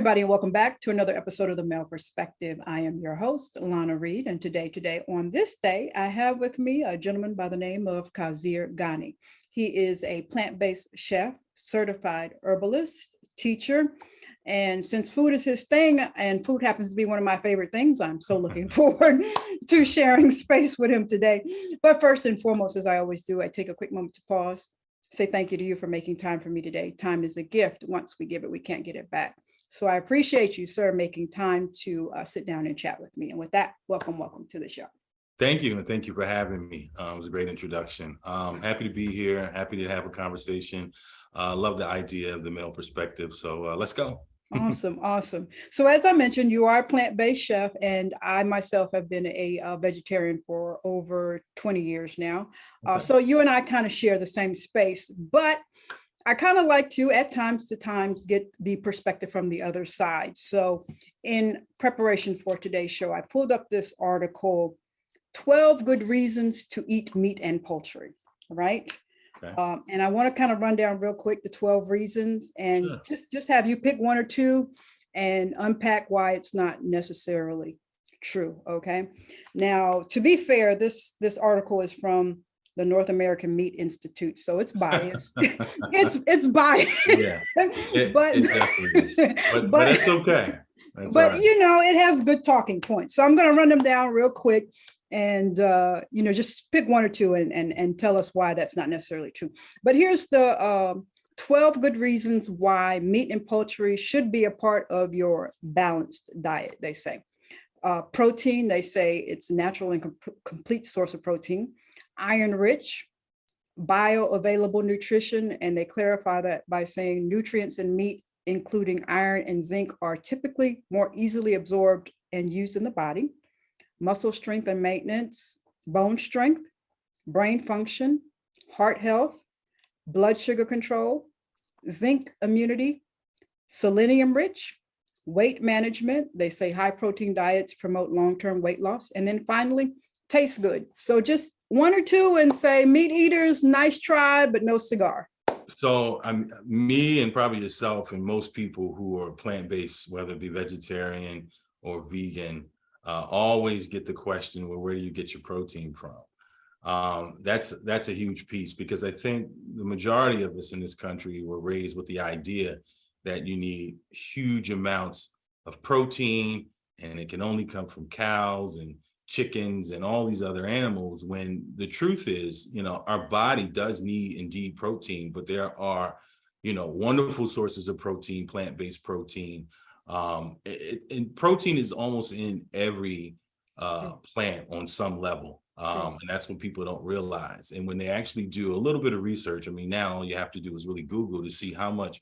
everybody, and welcome back to another episode of The Male Perspective. I am your host, Lana Reid, and today, on this day, I have with me a gentleman by the name of Khazire Ghany. He is a plant-based chef, certified herbalist, teacher, and since food is his thing, and food happens to be one of my favorite things, I'm so looking forward to sharing space with him today. But first and foremost, as I always do, I take a quick moment to pause, say thank you to you for making time for me today. Time is a gift. Once we give it, we can't get it back. So I appreciate you, sir, making time to sit down and chat with me. And with that, welcome to the show. Thank you. And thank you for having me. It was a great introduction. Happy to be here. Happy to have a conversation. Love the idea of the male perspective. So let's go. Awesome. So as I mentioned, you are a plant-based chef, and I myself have been a vegetarian for over 20 years now. Okay. So you and I kind of share the same space, but I kind of like to, at times get the perspective from the other side. So in preparation for today's show, I pulled up this article, 12 Good Reasons to Eat Meat and Poultry, right? Okay. And I want to kind of run down real quick the 12 reasons and just have you pick one or two and unpack why it's not necessarily true, okay? Now, to be fair, this article is from the North American Meat Institute, so it's biased. it's biased. Yeah, it definitely is. But it's okay. That's but right. You know, it has good talking points. So I'm going to run them down real quick, and just pick one or two and tell us why that's not necessarily true. But here's the 12 good reasons why meat and poultry should be a part of your balanced diet. They say protein. They say it's a natural and complete source of protein. Iron-rich, bioavailable nutrition, and they clarify that by saying nutrients in meat, including iron and zinc, are typically more easily absorbed and used in the body. Muscle strength and maintenance, bone strength, brain function, heart health, blood sugar control, zinc immunity, selenium-rich, weight management. They say high protein diets promote long-term weight loss. And then finally, tastes good. So just one or two and say meat eaters, nice try, but no cigar. So me and probably yourself and most people who are plant-based, whether it be vegetarian or vegan, always get the question, well, where do you get your protein from? That's a huge piece, because I think the majority of us in this country were raised with the idea that you need huge amounts of protein, and it can only come from cows and chickens and all these other animals, when the truth is, our body does need indeed protein, but there are, wonderful sources of protein, plant-based protein. And protein is almost in every plant on some level. And that's what people don't realize. And when they actually do a little bit of research, now all you have to do is really Google to see how much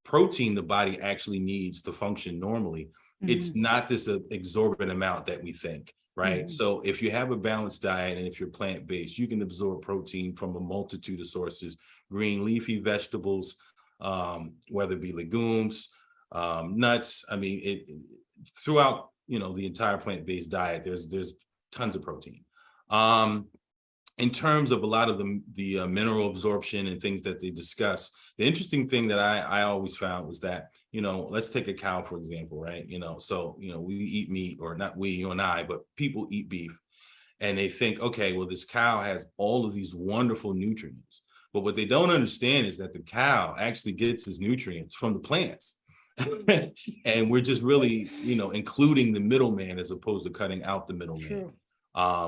protein the body actually needs to function normally. Mm-hmm. It's not this exorbitant amount that we think. Right. Mm-hmm. So if you have a balanced diet and if you're plant-based, you can absorb protein from a multitude of sources, green leafy vegetables, whether it be legumes, nuts. Throughout, the entire plant-based diet, there's tons of protein. In terms of a lot of the mineral absorption and things that they discuss, the interesting thing that I always found was that, let's take a cow, for example, right? We eat meat, or not we, you and I, but people eat beef, and they think, okay, well, this cow has all of these wonderful nutrients. But what they don't understand is that the cow actually gets its nutrients from the plants. And we're just really, including the middleman as opposed to cutting out the middleman.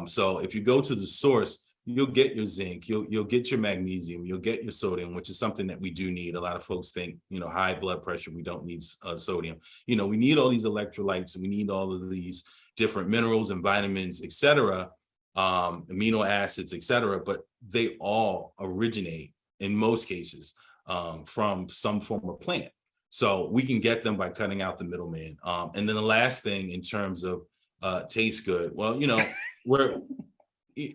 So if you go to the source, you'll get your zinc, you'll get your magnesium, you'll get your sodium, which is something that we do need. A lot of folks think, high blood pressure, we don't need sodium. We need all these electrolytes, and we need all of these different minerals and vitamins, et cetera, amino acids, et cetera, but they all originate, in most cases, from some form of plant. So we can get them by cutting out the middleman. And then the last thing in terms of taste good, well,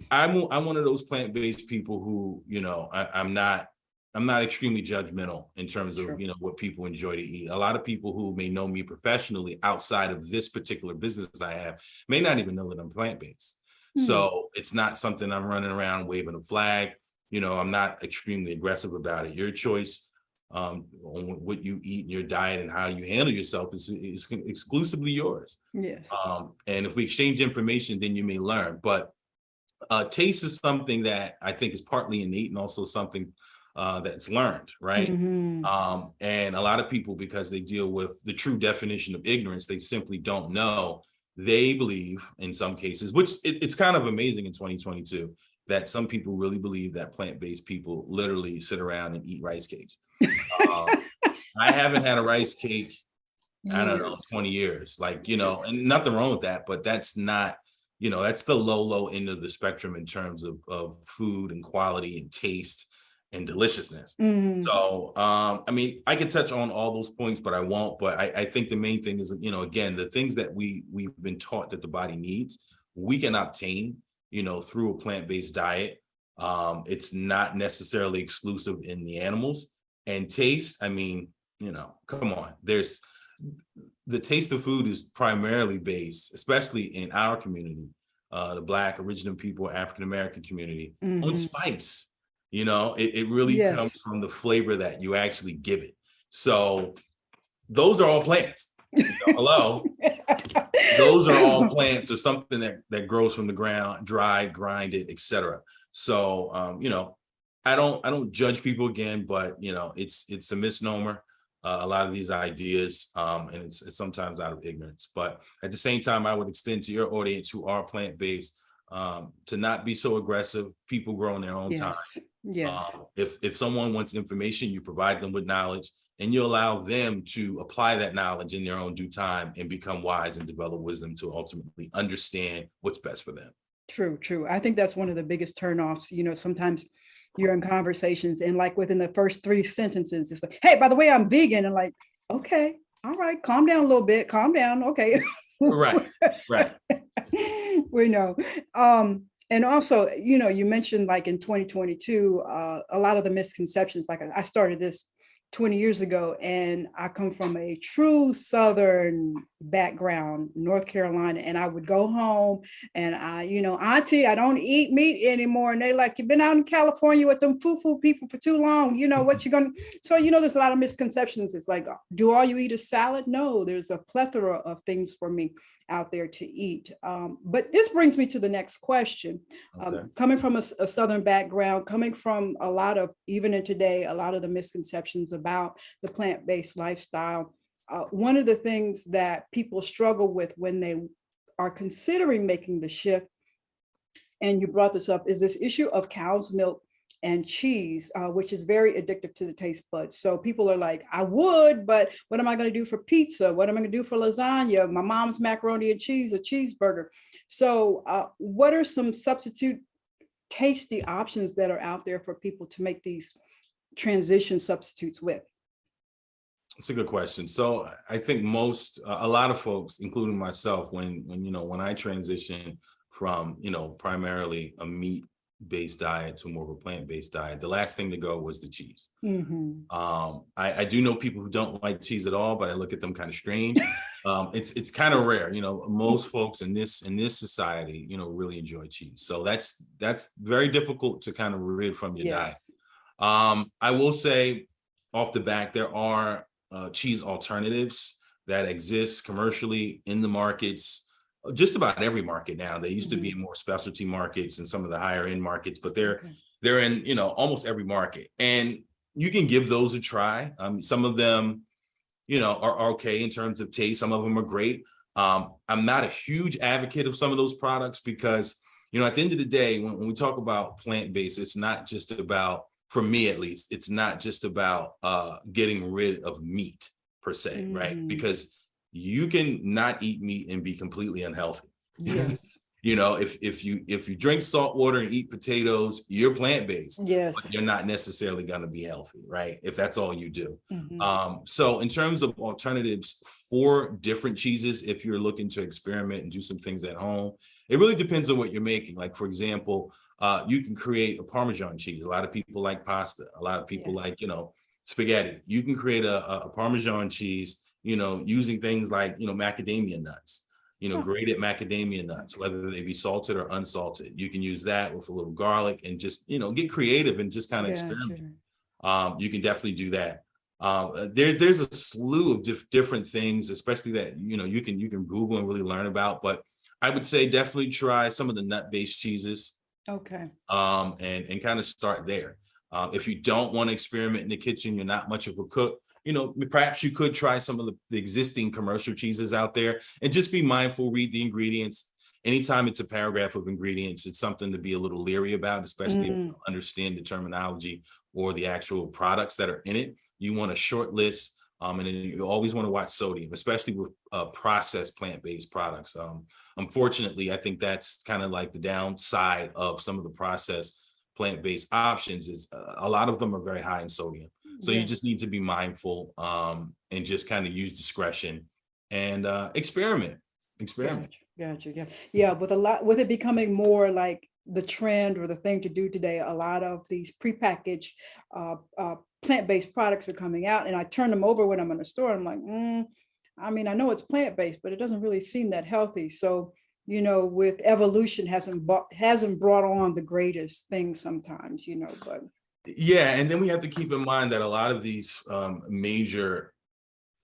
I'm one of those plant-based people who, I'm not extremely judgmental in terms of, what people enjoy to eat. A lot of people who may know me professionally outside of this particular business I have may not even know that I'm plant-based. So it's not something I'm running around waving a flag. I'm not extremely aggressive about it. Your choice. on what you eat in your diet and how you handle yourself is exclusively yours. Yes. And if we exchange information, then you may learn. But taste is something that I think is partly innate and also something that's learned, right? And a lot of people, because they deal with the true definition of ignorance, they simply don't know. They believe in some cases, which it's kind of amazing in 2022, that some people really believe that plant-based people literally sit around and eat rice cakes. I haven't had a rice cake, I don't know, 20 years, like, you know, and nothing wrong with that, but that's not, you know, that's the low end of the spectrum in terms of food and quality and taste and deliciousness. So, I mean, I could touch on all those points, but I won't. But I think the main thing is, you know, again, the things that we've been taught that the body needs, we can obtain, you know, through a plant-based diet. It's not necessarily exclusive in the animals. And taste, I mean, you know, come on, the taste of food is primarily based, especially in our community, the Black, original people, African-American community, on spice. You know, it really comes from the flavor that you actually give it. So those are all plants. You know, hello. Those are all plants or something that grows from the ground, dried, grinded, etc. So, you know, I don't judge people again, but, you know, it's a misnomer. A lot of these ideas, and it's sometimes out of ignorance. But at the same time, I would extend to your audience who are plant-based to not be so aggressive. People grow in their own time. If someone wants information, you provide them with knowledge, and you allow them to apply that knowledge in their own due time and become wise and develop wisdom to ultimately understand what's best for them. True. I think that's one of the biggest turnoffs. You know, sometimes you're in conversations and like within the first 3 sentences, it's like, hey, by the way, I'm vegan. And like, okay, all right, calm down a little bit, calm down. Okay. Right. We know. And also, you know, you mentioned like in 2022, a lot of the misconceptions, like I started this 20 years ago, and I come from a true Southern background, North Carolina, and I would go home and auntie, I don't eat meat anymore. And they like, you've been out in California with them foo-foo people for too long. You know, what you're going to, so, you know, there's a lot of misconceptions. It's like, do all you eat is salad? No, there's a plethora of things for me out there to eat. But this brings me to the next question. Coming from a Southern background, coming from a lot of, even in today, a lot of the misconceptions about the plant-based lifestyle, one of the things that people struggle with when they are considering making the shift, and you brought this up, is this issue of cow's milk and cheese, which is very addictive to the taste buds. So people are like, I would, but what am I going to do for pizza? What am I going to do for lasagna? My mom's macaroni and cheese, a cheeseburger. So what are some substitute tasty options that are out there for people to make these transition substitutes with? It's a good question. So I think a lot of folks, including myself, when I transitioned from, primarily a meat-based diet to more of a plant-based diet, the last thing to go was the cheese. I do know people who don't like cheese at all, but I look at them kind of strange. It's kind of rare. Most folks in this society, really enjoy cheese. So that's very difficult to kind of rid from your diet. I will say off the back, there are cheese alternatives that exist commercially in the markets, just about every market now. They used to be in more specialty markets and some of the higher end markets, but they're in almost every market, and you can give those a try. Some of them are okay in terms of taste. Some of them are great. I'm not a huge advocate of some of those products because at the end of the day, when we talk about plant-based, it's not just about, for me at least, it's not just about getting rid of meat per se, right? Because you can not eat meat and be completely unhealthy. Yes. If you drink salt water and eat potatoes, you're plant-based. Yes. But you're not necessarily going to be healthy, right? If that's all you do. So in terms of alternatives for different cheeses, if you're looking to experiment and do some things at home, it really depends on what you're making. Like, for example, you can create a Parmesan cheese. A lot of people like pasta. A lot of people like, spaghetti. You can create a Parmesan cheese, using things like, macadamia nuts, grated macadamia nuts, whether they be salted or unsalted. You can use that with a little garlic and just, get creative and just kind of experiment. You can definitely do that. There's a slew of different things, especially that you can Google and really learn about. But I would say definitely try some of the nut-based cheeses. Okay. And kind of start there. If you don't want to experiment in the kitchen, you're not much of a cook, perhaps you could try some of the existing commercial cheeses out there and just be mindful, read the ingredients. Anytime it's a paragraph of ingredients, it's something to be a little leery about, especially if you don't understand the terminology or the actual products that are in it. You want a short list, and then you always want to watch sodium, especially with processed plant-based products. Unfortunately, I think that's kind of like the downside of some of the processed plant-based options is a lot of them are very high in sodium. So you just need to be mindful and just kind of use discretion and experiment. Gotcha. Yeah. With it becoming more like the trend or the thing to do today, a lot of these prepackaged plant-based products are coming out, and I turn them over when I'm in the store. I'm like, I mean, I know it's plant-based, but it doesn't really seem that healthy. So, with evolution hasn't brought on the greatest things sometimes, but. Yeah, and then we have to keep in mind that a lot of these major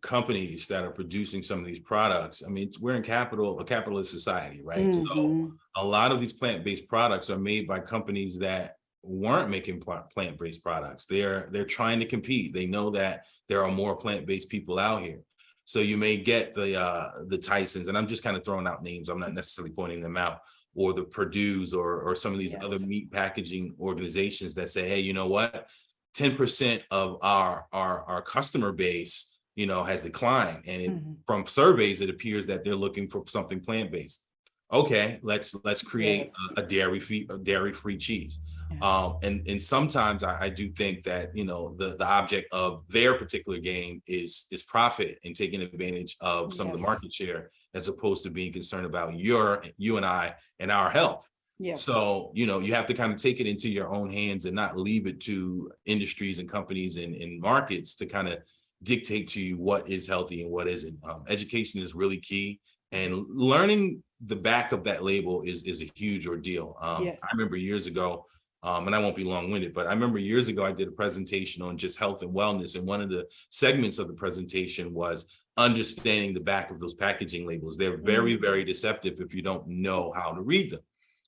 companies that are producing some of these products, I mean, we're in a capitalist society, right? So a lot of these plant-based products are made by companies that weren't making plant-based products. They're trying to compete. They know that there are more plant-based people out here. So you may get the Tysons, and I'm just kind of throwing out names. I'm not necessarily pointing them out, or the Purdue's or some of these other meat packaging organizations that say, hey, you know what? 10% of our customer base, has declined. And from surveys, it appears that they're looking for something plant-based. Okay, let's create a dairy-free cheese. And sometimes I do think that the object of their particular game is profit and taking advantage of some of the market share, as opposed to being concerned about you and I and our health. So you have to kind of take it into your own hands and not leave it to industries and companies and markets to kind of dictate to you what is healthy and what isn't. Education is really key, and learning the back of that label is a huge ordeal. I remember years ago, and I won't be long-winded, but I remember years ago I did a presentation on just health and wellness, and one of the segments of the presentation was understanding the back of those packaging labels. They're very, very deceptive if you don't know how to read them.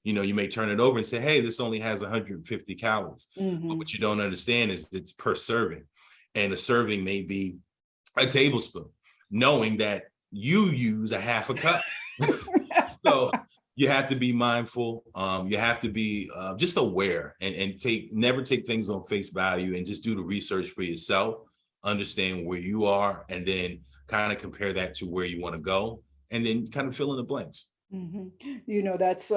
You may turn it over and say, hey, this only has 150 calories. But what you don't understand is it's per serving. And a serving may be a tablespoon, knowing that you use a half a cup. So you have to be mindful. You have to be just aware and never take things on face value, and just do the research for yourself, understand where you are, and then kind of compare that to where you want to go, and then kind of fill in the blanks. That's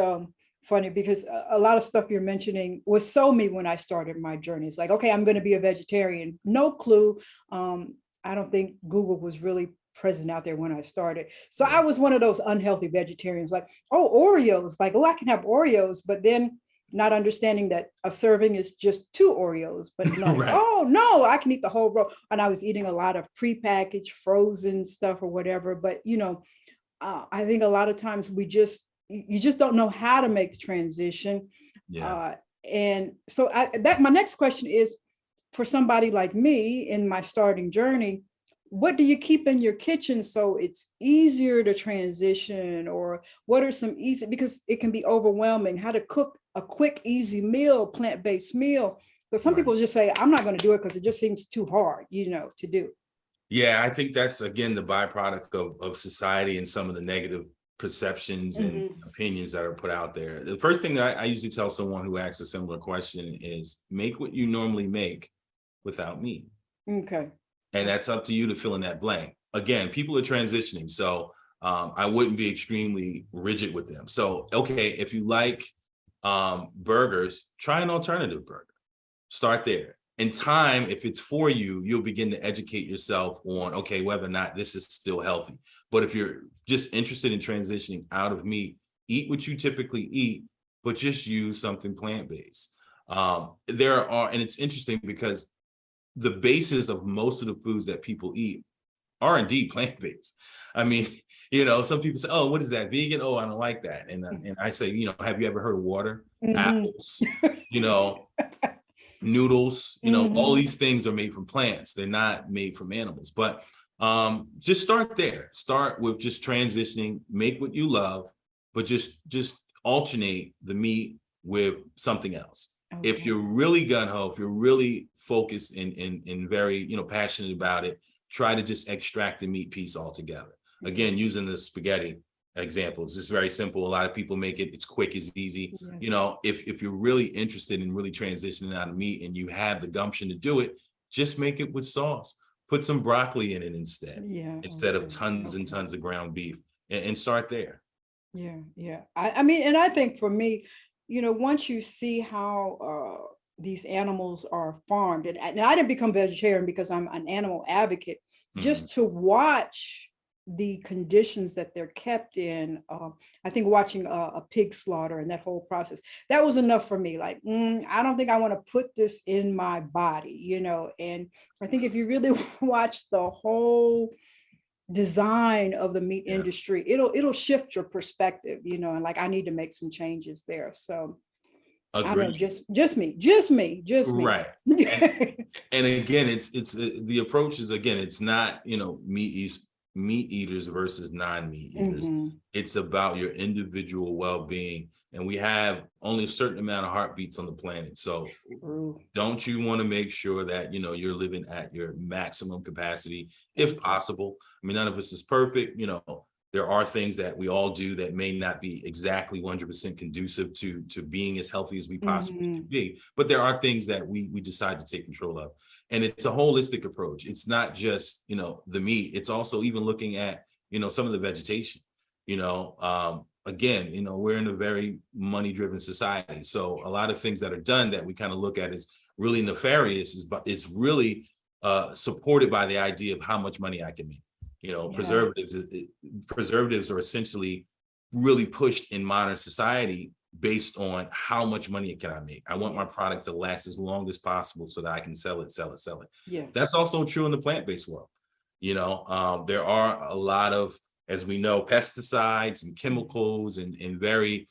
funny, because a lot of stuff you're mentioning was so me when I started my journey. It's like, okay, I'm going to be a vegetarian. No clue. I don't think Google was really present out there when I started. So I was one of those unhealthy vegetarians, like, oh, Oreos, like, oh, I can have Oreos, but then not understanding that a serving is just 2 Oreos, but no, oh no, I can eat the whole row. And I was eating a lot of prepackaged frozen stuff or whatever. But, I think a lot of times you just don't know how to make the transition. And so my next question is, for somebody like me in my starting journey, what do you keep in your kitchen so it's easier to transition? Or what are some easy, because it can be overwhelming, how to cook a quick, easy meal, plant-based meal? Because some people just say, I'm not going to do it because it just seems too hard, to do. Yeah, I think that's, again, the byproduct of society and some of the negative perceptions and opinions that are put out there. The first thing that I usually tell someone who asks a similar question is, make what you normally make without meat. Okay. And that's up to you to fill in that blank. Again, people are transitioning, so I wouldn't be extremely rigid with them. So, okay, if you like burgers, try an alternative burger. Start there. In time, if it's for you, you'll begin to educate yourself on, okay, whether or not this is still healthy. But if you're just interested in transitioning out of meat, eat what you typically eat, but just use something plant-based. And it's interesting because the basis of most of the foods that people eat are indeed plant-based. I mean, some people say, oh, what is that, vegan? Oh, I don't like that. And I say, have you ever heard of water? Apples, noodles, all these things are made from plants. They're not made from animals. But just start there. Start with just transitioning, make what you love, but just alternate the meat with something else. Okay. If you're really gung-ho, if you're really focused and very, passionate about it, try to just extract the meat piece altogether. Again, using the spaghetti example, it's just very simple. A lot of people make it, it's quick, it's easy. Yes. If you're really interested in really transitioning out of meat and you have the gumption to do it, just make it with sauce. Put some broccoli in it instead of tons and tons of ground beef, and start there. Yeah. I mean, and I think for me, once you see how these animals are farmed, and I didn't become vegetarian because I'm an animal advocate, just to watch the conditions that they're kept in. I think watching a pig slaughter and that whole process, that was enough for me. Like, I don't think I want to put this in my body, and I think if you really watch the whole design of the meat industry, it'll shift your perspective, and like, I need to make some changes there. So I don't know, just me. Right. And again, it's the approach is, again, it's not, meat eaters versus non-meat eaters. It's about your individual well-being. And we have only a certain amount of heartbeats on the planet. So don't you want to make sure that, you're living at your maximum capacity, if possible? I mean, none of us is perfect. There are things that we all do that may not be exactly 100% conducive to being as healthy as we possibly can be. But there are things that we decide to take control of. And it's a holistic approach. It's not just, the meat. It's also even looking at, some of the vegetation. Again, we're in a very money-driven society. So a lot of things that are done that we kind of look at as really nefarious but it's really supported by the idea of how much money I can make. Preservatives are essentially really pushed in modern society based on how much money can I make. I want my product to last as long as possible so that I can sell it. Yeah. That's also true in the plant-based world. There are a lot of, as we know, pesticides and chemicals and very,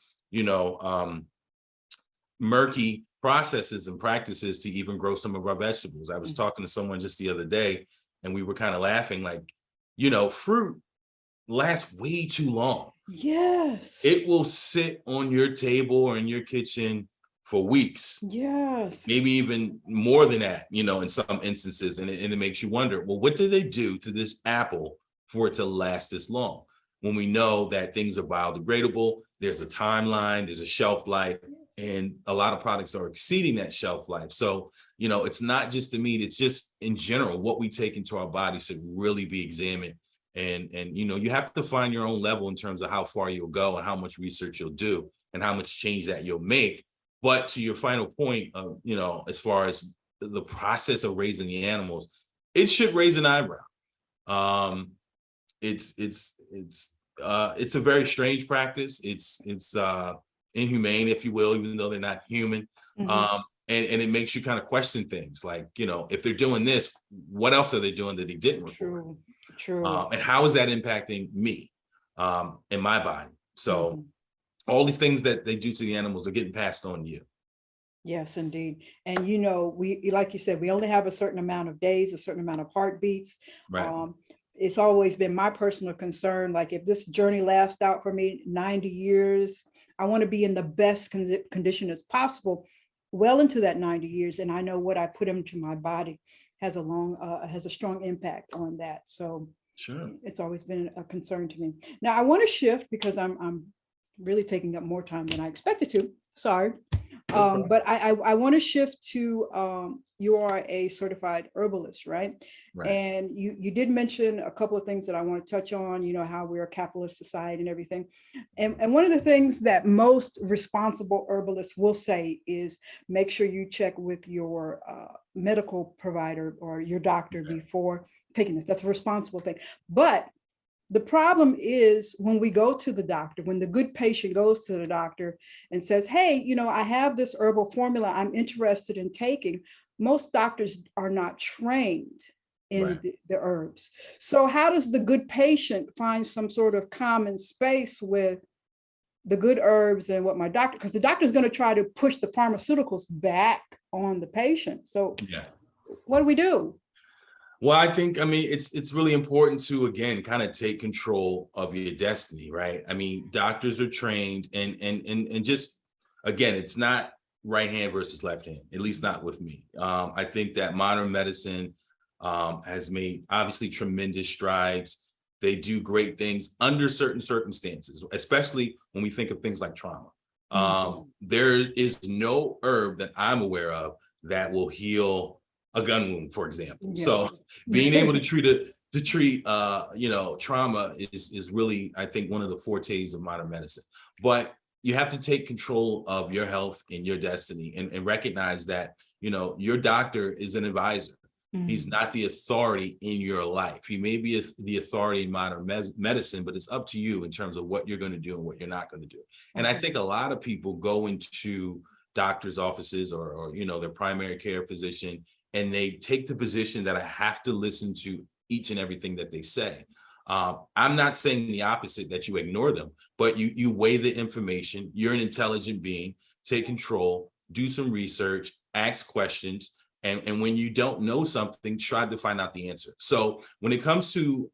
murky processes and practices to even grow some of our vegetables. I was talking to someone just the other day, and we were kind of laughing, like, fruit lasts way too long. Yes. It will sit on your table or in your kitchen for weeks. Yes. Maybe even more than that, in some instances. And it makes you wonder, well, what did they do to this apple for it to last this long? When we know that things are biodegradable, there's a timeline, there's a shelf life, and a lot of products are exceeding that shelf life. So, it's not just the meat, it's just in general, what we take into our body should really be examined. And you have to find your own level in terms of how far you'll go and how much research you'll do and how much change that you'll make. But to your final point of, as far as the process of raising the animals, it should raise an eyebrow. It's a very strange practice. It's inhumane, if you will, even though they're not human. And it makes you kind of question things like, if they're doing this, what else are they doing that they didn't report? True. And how is that impacting me and my body? So all these things that they do to the animals are getting passed on to you. Yes, indeed. And we, like you said, we only have a certain amount of days, a certain amount of heartbeats. Right. It's always been my personal concern. Like, if this journey lasts out for me 90 years, I want to be in the best condition as possible, well into that 90 years. And I know what I put into my body has a strong impact on that. So sure, it's always been a concern to me. Now I want to shift because I'm really taking up more time than I expected to. Sorry. But I want to shift to you are a certified herbalist, right? And you did mention a couple of things that I want to touch on, how we're a capitalist society and everything. And one of the things that most responsible herbalists will say is make sure you check with your medical provider or your doctor before taking this. That's a responsible thing. But the problem is when we go to the doctor, when the good patient goes to the doctor and says, hey, I have this herbal formula I'm interested in taking. Most doctors are not trained in the herbs. So how does the good patient find some sort of common space with the good herbs and what my doctor, because the doctor is going to try to push the pharmaceuticals back on the patient. So Yeah. what do we do? Well, I think, I mean, it's really important to, again, kind of take control of your destiny, right? I mean, doctors are trained and just, again, it's not right hand versus left hand, at least not with me. I think that modern medicine has made obviously tremendous strides. They do great things under certain circumstances, especially when we think of things like trauma. There is no herb that I'm aware of that will heal a gun wound, for example. Yes. So being able to treat trauma is really, I think, one of the fortes of modern medicine. But you have to take control of your health and your destiny and recognize that, your doctor is an advisor. He's not the authority in your life. He may be the authority in modern medicine, but it's up to you in terms of what you're going to do and what you're not going to do. And I think a lot of people go into doctors' offices or their primary care physician, and they take the position that I have to listen to each and everything that they say. I'm not saying the opposite, that you ignore them, but you weigh the information. You're an intelligent being. Take control, do some research, ask questions. And when you don't know something, try to find out the answer. So when it comes to,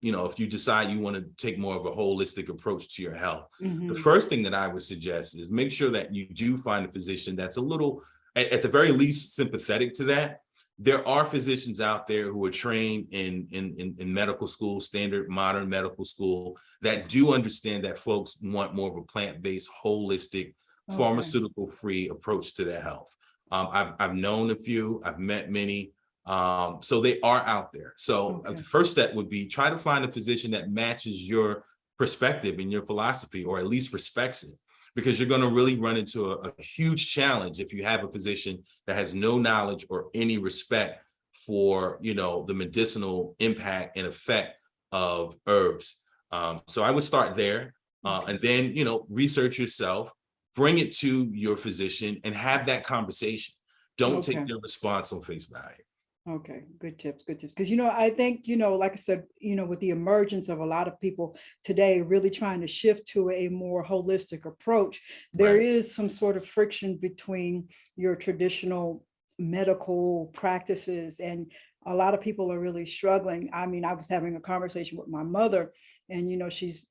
if you decide you want to take more of a holistic approach to your health, the first thing that I would suggest is make sure that you do find a physician that's a little, at the very least, sympathetic to that. There are physicians out there who are trained in medical school, standard modern medical school, that do understand that folks want more of a plant-based, holistic, pharmaceutical-free approach to their health. I've known a few, I've met many, so they are out there. So the first step would be try to find a physician that matches your perspective and your philosophy, or at least respects it, because you're going to really run into a huge challenge if you have a physician that has no knowledge or any respect for, the medicinal impact and effect of herbs. So I would start there, and then, research yourself. Bring it to your physician and have that conversation. Don't take their response on face value. Okay, good tips, good tips. Because, I think, like I said, with the emergence of a lot of people today really trying to shift to a more holistic approach, there is some sort of friction between your traditional medical practices, and a lot of people are really struggling. I mean, I was having a conversation with my mother, and, she's,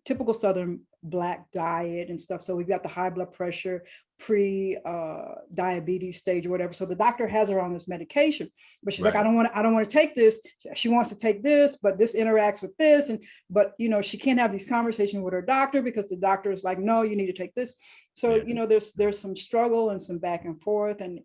typical Southern Black diet and stuff. So we've got the high blood pressure, pre-diabetes stage or whatever. So the doctor has her on this medication, but she's like, I don't want to take this. She wants to take this, but this interacts with this. But she can't have these conversations with her doctor because the doctor is like, no, you need to take this. So, there's some struggle and some back and forth. And,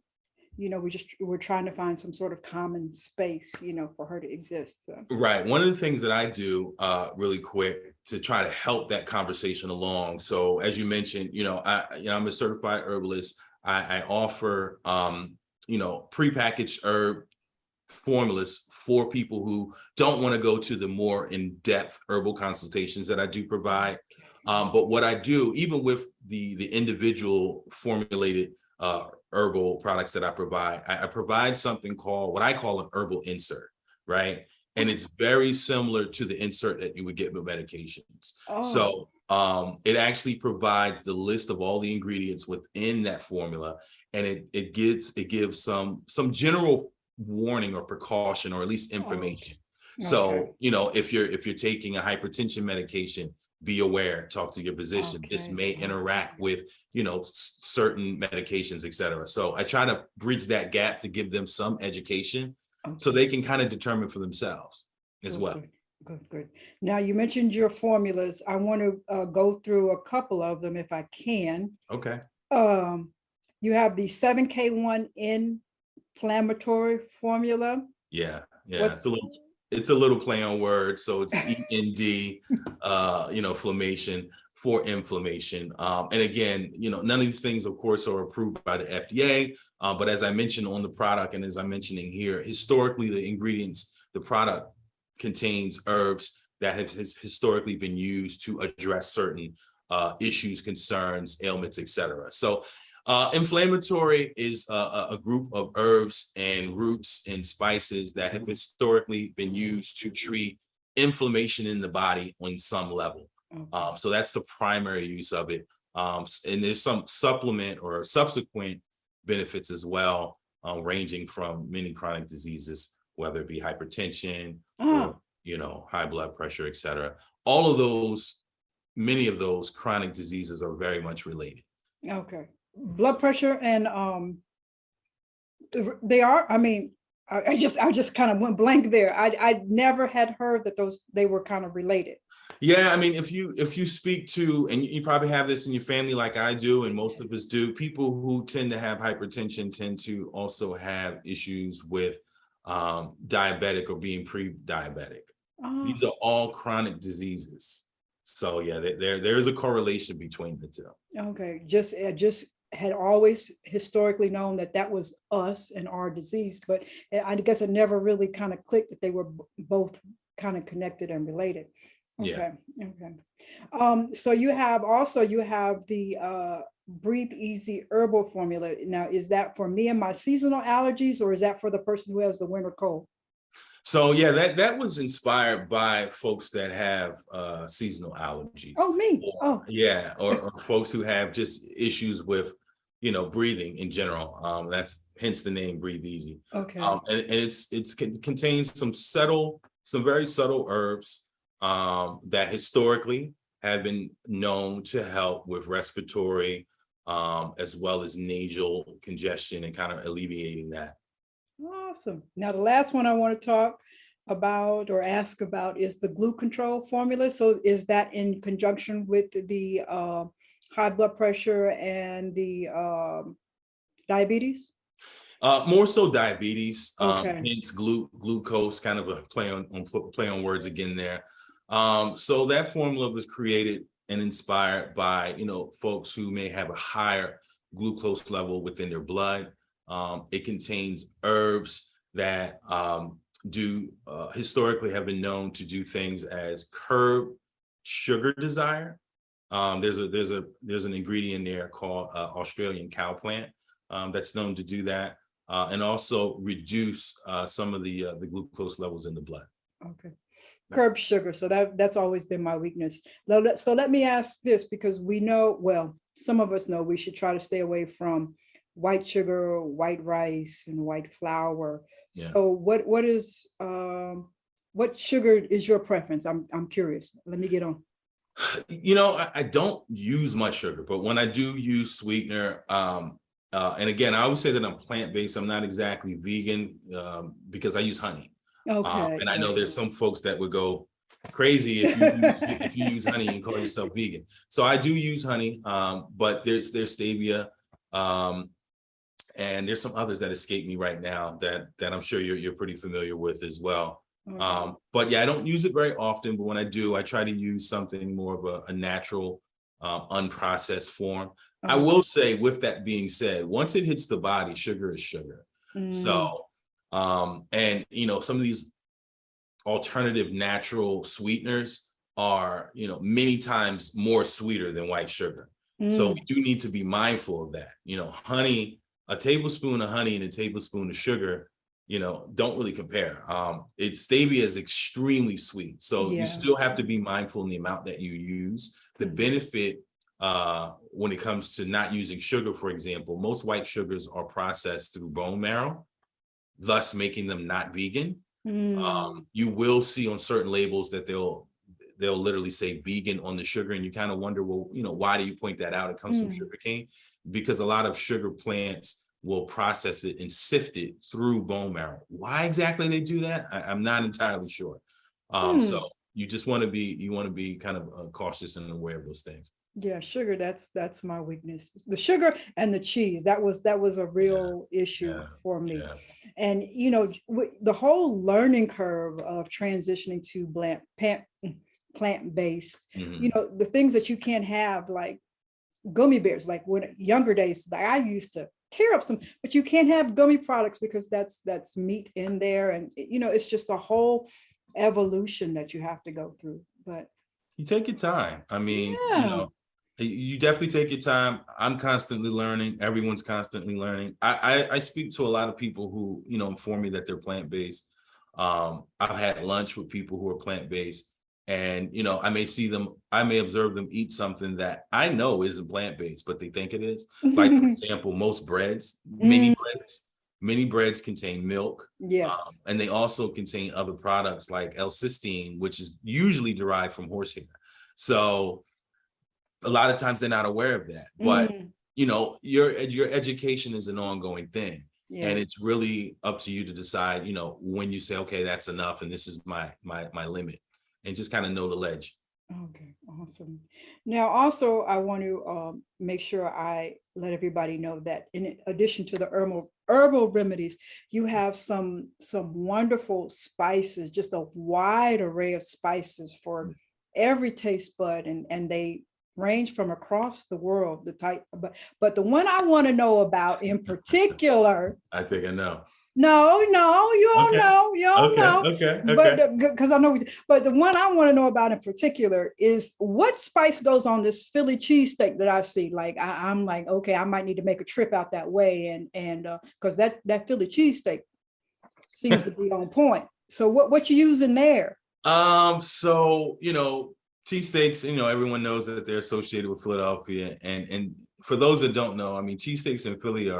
we're trying to find some sort of common space, for her to exist. So. Right. One of the things that I do really quick to try to help that conversation along. So as you mentioned, I'm a certified herbalist. I offer, prepackaged herb formulas for people who don't want to go to the more in-depth herbal consultations that I do provide. But what I do, even with the individual formulated herbal products that I provide something called, what I call an herbal insert, right? And it's very similar to the insert that you would get with medications. So it actually provides the list of all the ingredients within that formula, and it gives some general warning or precaution, or at least information. So if you're taking a hypertension medication, be aware, talk to your physician. This may interact with, certain medications, et cetera. So I try to bridge that gap to give them some education so they can kind of determine for themselves as well. Good. Now, you mentioned your formulas. I want to go through a couple of them if I can. Okay. You have the 7K1 inflammatory formula. Yeah. It's a little play on words. So it's END, inflammation for inflammation. And again, none of these things, of course, are approved by the FDA. But as I mentioned on the product, and as I'm mentioning here, historically, the product contains herbs that have historically been used to address certain issues, concerns, ailments, et cetera. So inflammatory is a group of herbs and roots and spices that have historically been used to treat inflammation in the body on some level. So that's the primary use of it. And there's some supplement or subsequent benefits as well, ranging from many chronic diseases, whether it be hypertension or, high blood pressure, et cetera. All of those, many of those chronic diseases are very much related. Okay. Blood pressure and they are, I mean, I just kind of went blank there. I never had heard that they were kind of related. Yeah, I mean, if you speak to, and you probably have this in your family like I do, and most of us do, people who tend to have hypertension tend to also have issues with diabetic or being pre-diabetic. These are all chronic diseases. So yeah, there's a correlation between the two. Okay, just had always historically known that was us and our disease, but I guess it never really kind of clicked that they were both kind of connected and related. Okay. Yeah. Okay. So you have the Breathe Easy Herbal formula. Now, is that for me and my seasonal allergies, or is that for the person who has the winter cold? So yeah, that was inspired by folks that have seasonal allergies. Oh, me. Yeah, or folks who have just issues with, breathing in general. That's hence the name Breathe Easy. Okay. And it contains some very subtle herbs that historically have been known to help with respiratory as well as nasal congestion and kind of alleviating that. Awesome. Now, the last one I want to talk about or ask about is the glue control formula. So is that in conjunction with the high blood pressure and the diabetes? More so diabetes, Okay. hence glucose, kind of a play on words again there. So that formula was created and inspired by, folks who may have a higher glucose level within their blood. It contains herbs that historically have been known to do things as curb sugar desire. There's an ingredient there called Australian cow plant that's known to do that, and also reduce some of the glucose levels in the blood. Okay. Curb sugar. So that's always been my weakness. So let me ask this, because we know, well, some of us know we should try to stay away from white sugar, white rice, and white flour. Yeah. So what sugar is your preference? I'm curious. Let me get on. I don't use much sugar, but when I do use sweetener, and again, I always say that I'm plant-based. I'm not exactly vegan because I use honey. Okay. And I know there's some folks that would go crazy if you use honey and call yourself vegan. So I do use honey, but there's stevia, and there's some others that escape me right now that I'm sure you're pretty familiar with as well. Okay. But yeah, I don't use it very often, but when I do, I try to use something more of a natural, unprocessed form. Okay. I will say, with that being said, once it hits the body, sugar is sugar. So, and some of these alternative natural sweeteners are, many times more sweeter than white sugar. So we do need to be mindful of that. Honey, a tablespoon of honey and a tablespoon of sugar, don't really compare. Stevia is extremely sweet. So you still have to be mindful in the amount that you use. The benefit when it comes to not using sugar, for example, most white sugars are processed through bone marrow, thus making them not vegan. You will see on certain labels that they'll literally say vegan on the sugar, and you kind of wonder, well, why do you point that out? It comes from sugarcane, because a lot of sugar plants will process it and sift it through bone marrow. Why exactly they do that, I'm not entirely sure. So you just want to be kind of cautious and aware of those things. Yeah, sugar, that's my weakness. The sugar and the cheese, that was a real issue for me. Yeah. And the whole learning curve of transitioning to plant-based, the things that you can't have, like gummy bears, like when younger days, like I used to tear up some, but you can't have gummy products because that's meat in there, and it's just a whole evolution that you have to go through. But you take your time. I mean, you definitely take your time. I'm constantly learning. Everyone's constantly learning. I speak to a lot of people who, inform me that they're plant-based. I've had lunch with people who are plant-based, And, I may observe them eat something that I know isn't plant-based, but they think it is. Like, for example, most breads, many breads contain milk. Yes. And they also contain other products like L-cysteine, which is usually derived from horsehair. So a lot of times they're not aware of that. But, your education is an ongoing thing. Yeah. And it's really up to you to decide, when you say, okay, that's enough, and this is my limit, and just kind of know the ledge. Okay, awesome. Now, also, I want to make sure I let everybody know that in addition to the herbal remedies, you have some wonderful spices, just a wide array of spices for every taste bud, and they range from across the world. The type, but the one I want to know about in particular, I think I know. No, you don't know. You don't know. Okay. But because I know, but the one I want to know about in particular is what spice goes on this Philly cheesesteak that I see. Like I'm like, okay, I might need to make a trip out that way, and because that Philly cheesesteak seems to be on point. So what you using there? So cheesesteaks, everyone knows that they're associated with Philadelphia, and for those that don't know, I mean, cheesesteaks in Philly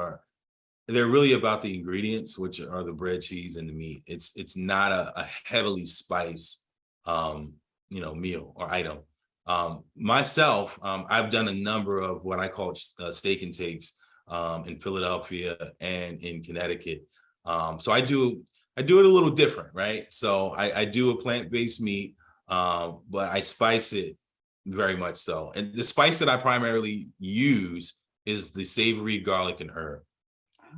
they're really about the ingredients, which are the bread, cheese, and the meat. It's not a heavily spiced, meal or item. Myself, I've done a number of what I call steak and takes in Philadelphia and in Connecticut. So I do it a little different, right? So I do a plant-based meat, but I spice it very much so. And the spice that I primarily use is the savory garlic and herb.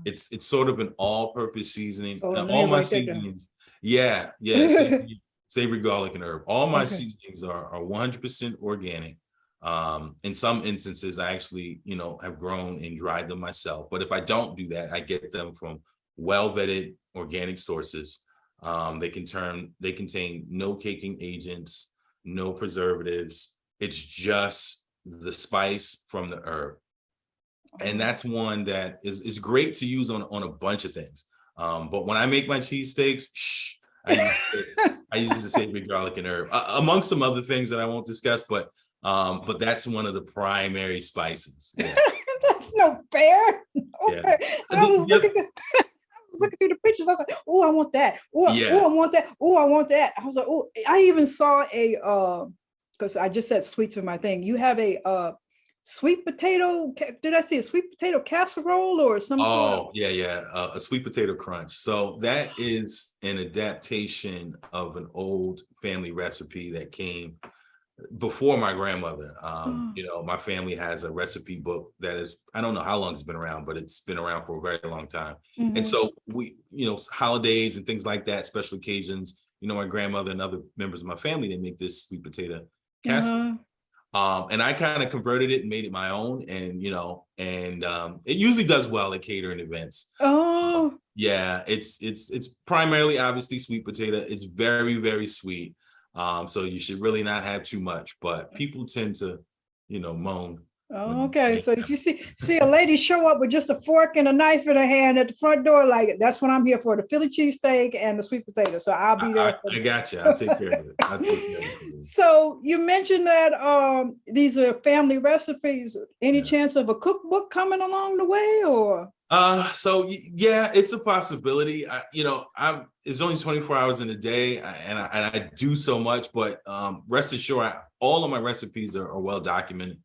It's sort of an all-purpose seasoning. All my seasonings, savory garlic and herb. All my seasonings are 100% organic. In some instances, I actually, have grown and dried them myself. But if I don't do that, I get them from well-vetted organic sources. They contain no caking agents, no preservatives. It's just the spice from the herb. And that's one that is great to use on a bunch of things. But when I make my cheesesteaks, I use the savory garlic and herb, amongst some other things that I won't discuss. But that's one of the primary spices. Yeah. That's no fair. Fair. I was looking through the pictures. I was like, oh, I want that. Oh, I want that. Oh, I want that. I was like, oh, I even saw because I just said sweets are my thing. You have a sweet potato, did I see a sweet potato casserole or some sort of? A sweet potato crunch. So that is an adaptation of an old family recipe that came before my grandmother. My family has a recipe book that is, I don't know how long it's been around, but it's been around for a very long time. And so we, holidays and things like that, special occasions, my grandmother and other members of my family, they make this sweet potato casserole. And I kind of converted it and made it my own, and it usually does well at catering events. It's primarily obviously sweet potato. It's very, very sweet. So you should really not have too much, but people tend to, moan. Okay, so if you see a lady show up with just a fork and a knife in her hand at the front door, like that's what I'm here for, the Philly cheesesteak and the sweet potato. So I'll be there. I got you. I'll take care of it. So you mentioned that these are family recipes. Any chance of a cookbook coming along the way, or? It's a possibility. It's only 24 hours in a day, and I do so much, but rest assured, all of my recipes are well documented.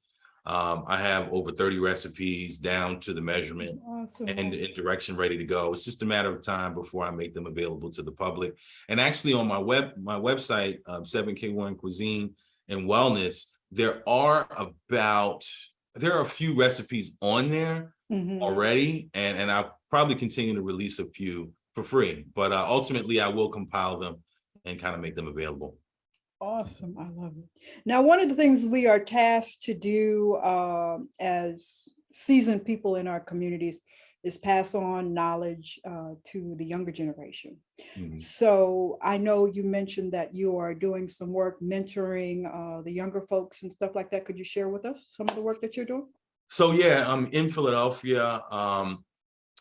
I have over 30 recipes down to the measurement and direction ready to go. It's just a matter of time before I make them available to the public. And actually on my website, 7K1 Cuisine and Wellness, there are a few recipes on there already. And I'll probably continue to release a few for free, but ultimately I will compile them and kind of make them available. Awesome. I love it. Now, one of the things we are tasked to do as seasoned people in our communities is pass on knowledge to the younger generation. So I know you mentioned that you are doing some work mentoring the younger folks and stuff like that. Could you share with us some of the work that you're doing? So I'm in Philadelphia.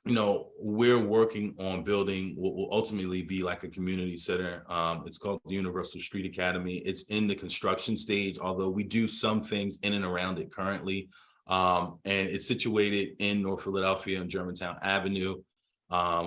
we're working on building what will ultimately be like a community center. It's called the Universal Street Academy. It's in the construction stage, although we do some things in and around it currently. And it's situated in North Philadelphia on Germantown Avenue.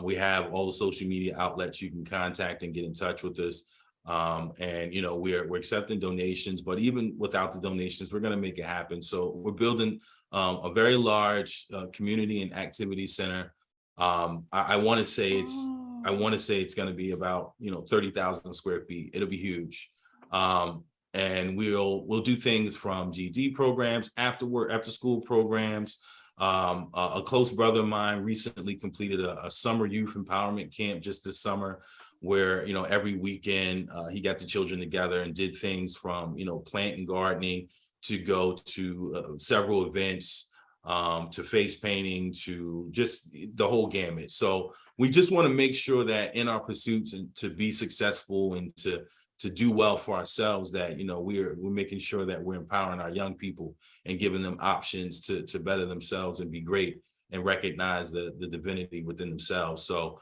We have all the social media outlets you can contact and get in touch with us. And we're accepting donations, but even without the donations, we're going to make it happen. So we're building a very large community and activity center. I want to say it's going to be about 30,000 square feet. It'll be huge. And we'll do things from GED programs, after school programs. A close brother of mine recently completed a summer youth empowerment camp just this summer, where every weekend he got the children together and did things from plant and gardening to go to several events, to face painting, to just the whole gamut. So we just want to make sure that in our pursuits and to be successful and to do well for ourselves, that we're making sure that we're empowering our young people and giving them options to better themselves and be great and recognize the divinity within themselves. So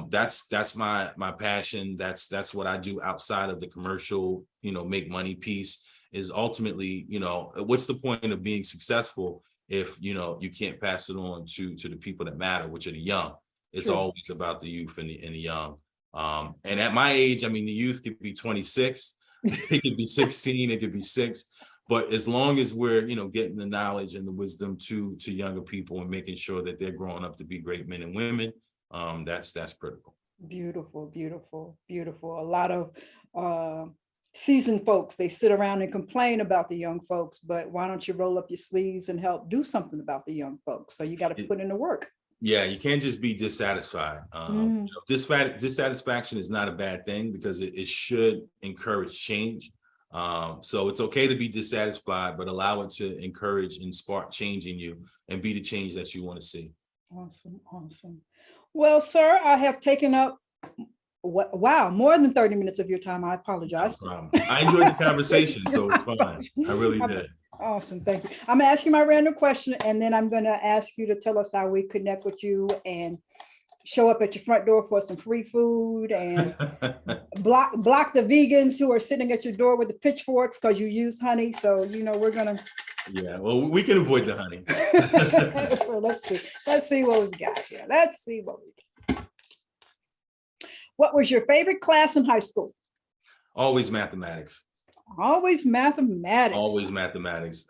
that's my passion. That's what I do outside of the commercial make money piece. Is ultimately what's the point of being successful if you can't pass it on to the people that matter, which are the young. It's True. Always about the youth and the young. And at my age, the youth could be 26, it could be 16, it could be 6. But as long as we're, getting the knowledge and the wisdom to younger people and making sure that they're growing up to be great men and women, that's critical. Beautiful, beautiful, beautiful. A lot of seasoned folks, they sit around and complain about the young folks, but why don't you roll up your sleeves and help do something about the young folks? So you got to put in the work. Yeah, you can't just be dissatisfied. Dissatisfaction is not a bad thing because it should encourage change. So it's okay to be dissatisfied, but allow it to encourage and spark change in you and be the change that you want to see. Awesome, awesome. Well, sir, I have taken up more than 30 minutes of your time. I apologize. No problem. I enjoyed the conversation, so it's fun. I really did. Awesome. Thank you. I'm going to ask you my random question, and then I'm going to ask you to tell us how we connect with you and show up at your front door for some free food and block the vegans who are sitting at your door with the pitchforks because you use honey. So, we're going to. Yeah, well, we can avoid the honey. So let's see what we got here. What was your favorite class in high school? Always mathematics. Always mathematics. Always mathematics.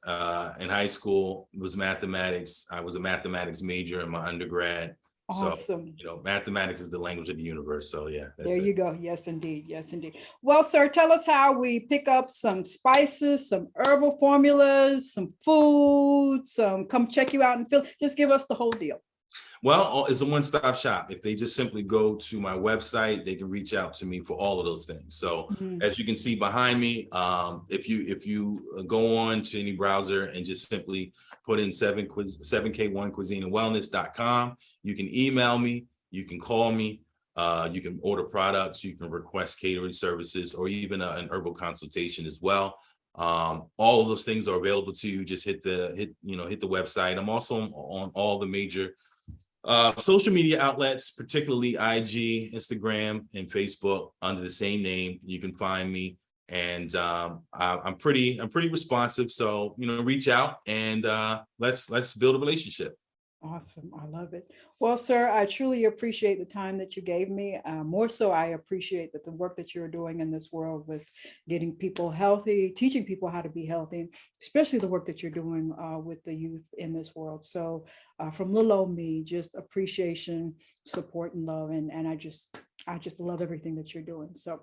In high school, it was mathematics. I was a mathematics major in my undergrad. Awesome. So, mathematics is the language of the universe. So yeah. There you go. Yes, indeed. Yes, indeed. Well, sir, tell us how we pick up some spices, some herbal formulas, some food, come check you out and just give us the whole deal. Well, it's a one-stop shop. If they just simply go to my website, they can reach out to me for all of those things. So as you can see behind me, if you go on to any browser and just simply put in 7k1cuisineandwellness.com, you can email me, you can call me, you can order products, you can request catering services, or even an herbal consultation as well. All of those things are available to you. Just hit the website. I'm also on all the major social media outlets, particularly IG, Instagram, and Facebook under the same name. You can find me, and I'm pretty responsive. So reach out and let's build a relationship. Awesome. I love it. Well, sir, I truly appreciate the time that you gave me. More so, I appreciate that the work that you're doing in this world with getting people healthy, teaching people how to be healthy, especially the work that you're doing with the youth in this world. So from little old me, just appreciation, support, and love. And I just love everything that you're doing. So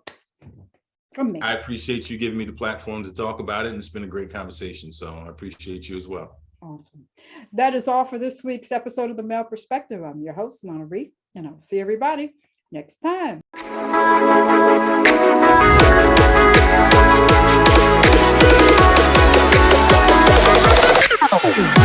from me. I appreciate you giving me the platform to talk about it. And it's been a great conversation. So I appreciate you as well. Awesome. That is all for this week's episode of The Male Perspective. I'm your host, Lana Reid, and I'll see everybody next time. Oh.